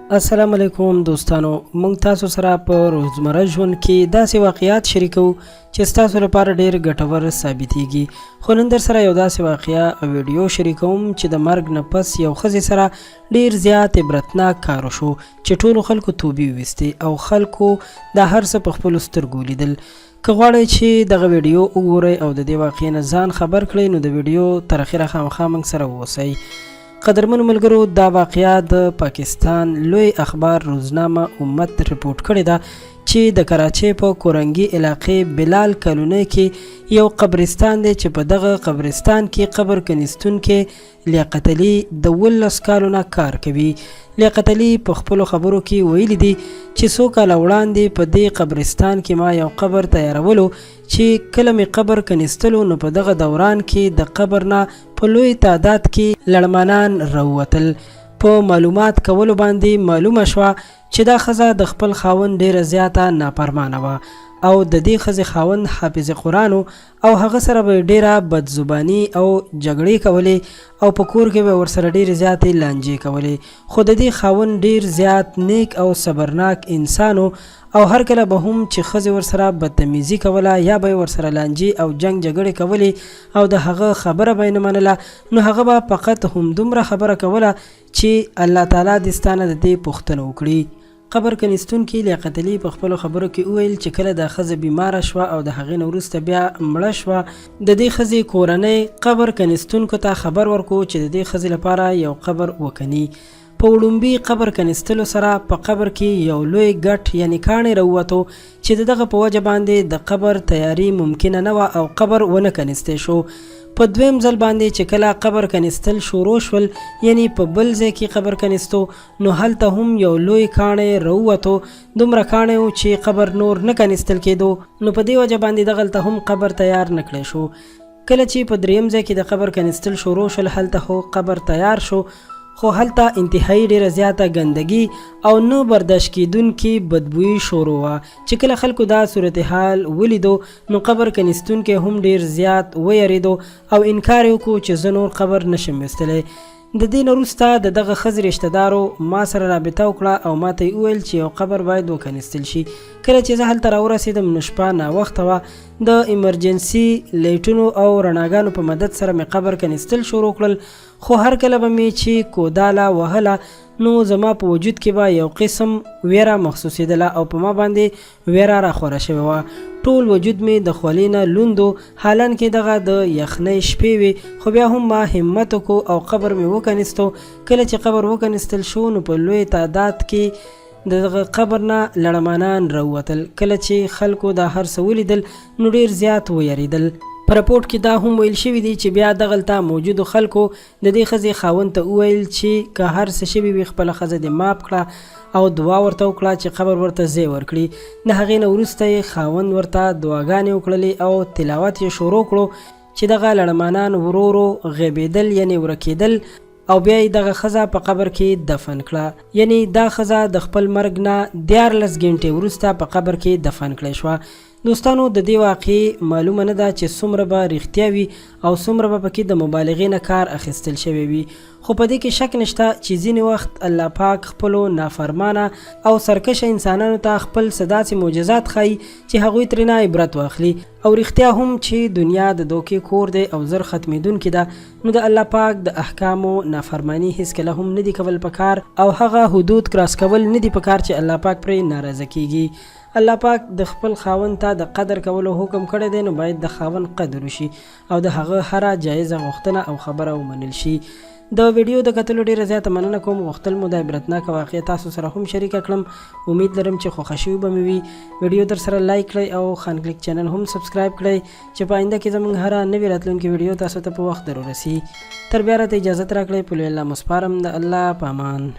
السلام علیکم دوستانو، موږ تاسو سره په روزمره ژوند کې داسې واقعیات شریکو چې ستاسو لپاره ډېر ګټور ثابتېږي. خو نن در سره یو داسې واقعه او ویډیو شریکوم چې د مرګ نه پس یو ښځې سره ډېر زیات عبرتناک کار وشو چې ټولو خلکو توبې وویستې او خلکو دا هر څه په خپلو سترګو لیدل. که غواړئ چې دغه ویډیو وګورئ او د دې واقعې نه ځان خبر کړئ نو د ویډیو تر اخره خامخا موږ سره واوسئ. قدرمنو ملګرو، دا واقعه د پاکستان لوی اخبار روزنامه امت رپورټ کړې ده چې د کراچۍ په کورنګي علاقې بلال کلونۍ کې یو قبرستان دی چې په دغه قبرستان کې قبر کنیستونکې لیاقت علي د 19 کالو نه کار کوي. لیاقت علي په خپلو خبرو کې ویلي دي چې څو کاله وړاندې په دې قبرستان کې ما یو قبر تیارولو چې کله مې قبر کنیستلو نو په دغه دوران کې د قبر نه په لوی تعداد کې لړمانان راووتل. په معلومات کولو باندې معلومه شوه چې دا ښځه د خپل خاوند ډیره زیاته نافرمانه وه او د دې ښځې خاوند حافظ قرآن او هغه سره به ډیره بدزباني او جګړې کولې او په کور کې به ورسره ډیرې زیاتې لانجې کولې. خو د دې خاوند ډیر زیات نیک او صبرناک انسان او هر کله به هم چې ښځې ورسره بدتمیزي کوله یا به یې ورسره لانجې او جنګ جګړې کولې او د هغه خبره به یې نه منله نو هغه به فقط همدومره خبره کوله چې الله تعالی دې ستا نه د دې پوښتنه وکړي. قبر کنیستونکي لیاقت علي په خپلو خبرو کې وویل چې کله دا ښځه بیماره شوه او د هغې نه وروسته بیا مړه شوه د دې ښځې کورنۍ قبر کنیستونکو ته خبر ورکړو چې د دې ښځې لپاره یو قبر وکني. په وړومبي قبر کنیستلو سره په قبر کې یو لوی ګټ یعنی کاڼی راووتو چې د دغه په وجه باندې د قبر تیاری ممکنه نه وه او قبر ونه کنیستی شو. په دویم ځل باندې چې کله قبر کنیستل شروع شول یعنی په بل ځای کې قبر کنیستو نو هلته هم یو لوی کاڼی راووتو. دومره کاڼی و چې قبر نور نه کنیستل کېدو نو په دې وجه باندې دغلته هم قبر تیار نه کړی شو. کله چې په دریم ځای کې د قبر کنیستل شروع شول هلته خو قبر تیار شو خو هلته انتهایی ډیره زیاته ګندګي او نه برداشت کیدونکي بدبویي شروع وه چې کله خلکو دا صورتحال ولیدو نو قبر کنیستونکي هم ډیر زیات ویریدو او انکار یې وکړو چې زه نور قبر نشم ویستلی. د دې نه وروسته د دغه ښځې رشته دارو ما سره رابطه وکړه او ما ته یې وویل چې یو قبر باید وکنیستل شي. کله چې زه هلته راورسېدم نو شپه ناوخته وه. د ایمرجنسي لایټونو او رڼاګانو په مدد سره مې قبر کنیستل شروع کړل خو هر کله به مې چې کوداله وهله نو زما په وجود کې به یو قسم ویره محسوسېدله او په ما باندې ویره راخوره شوې وه. ټول وجود مې د خولې نه لوند و حالان کې دغه د یخنۍ شپې وې خو بیا هم ما همت وکړو او قبر مې وکنیستو. کله چې قبر وکنیستل شو نو په لوی تعداد کې دغه قبر نه لړمانان راووتل. کله چې خلکو دا هر څه ولیدل نو ډیر زیات ویریدل. په رپورټ کې دا هم ویل شوي دي چې بیا دغلته موجودو خلکو د دې ښځې خاوند ته وویل چې که هر څه شوي وي خپله ښځه دې معاف کړه او دعا ورته وکړه چې قبر ورته ځای ورکړي. د هغې نه وروسته یې خاوند ورته دعاګانې وکړلې او تلاوت یې شروع کړو چې دغه لړمانان ورو ورو غیبېدل یعنی ورکېدل او بیا یې دغه ښځه په قبر کې دفن کړه. یعنی دا ښځه د خپل مرګ نه 14 ګنټې وروسته په قبر کې دفن کړی شوه. دوستانو، د دې واقعې معلومه نه ده چې څومره به رښتیا وي او څومره به پکې د مبالغې نه کار اخیستل شوی وي خو په دې کې شک نشته چې ځینې وخت الله پاک خپلو نافرمانه او سرکشه انسانانو ته خپل څه داسې معجزات ښایي چې هغوی ترېنه عبرت واخلي او رښتیا هم چې دنیا د دوکې کور دی او زر ختمېدونکې ده نو د الله پاک د احکامو نافرماني هیڅکله هم نه دي کول پکار او هغه حدود کراس کول نه دي پکار چې الله پاک پرې ناراضه کیږي. الله پاک د خپل خاوند ته د قدر کولو حکم کړی دی نو باید د خاوند قدر وشي او د هغه هره جایزه غوښتنه او خبره ومنل شي. د ویډیو د کتلو ډیره زیاته مننه کوم. غوښتل مو د عبرتناکه واقعه تاسو سره هم شریکه کړم. امید لرم چې خوښه شوي به مې وي. ویډیو در سره لایک کړئ او خان کلیک چینل هم سبسکرایب کړئ چې په آینده کې زموږ هره نوې راتلونکې ویډیو تاسو ته په وخت در ورسي. تر بیا راته اجازت راکړئ. په لوی الله مو سپارم. د الله په امان.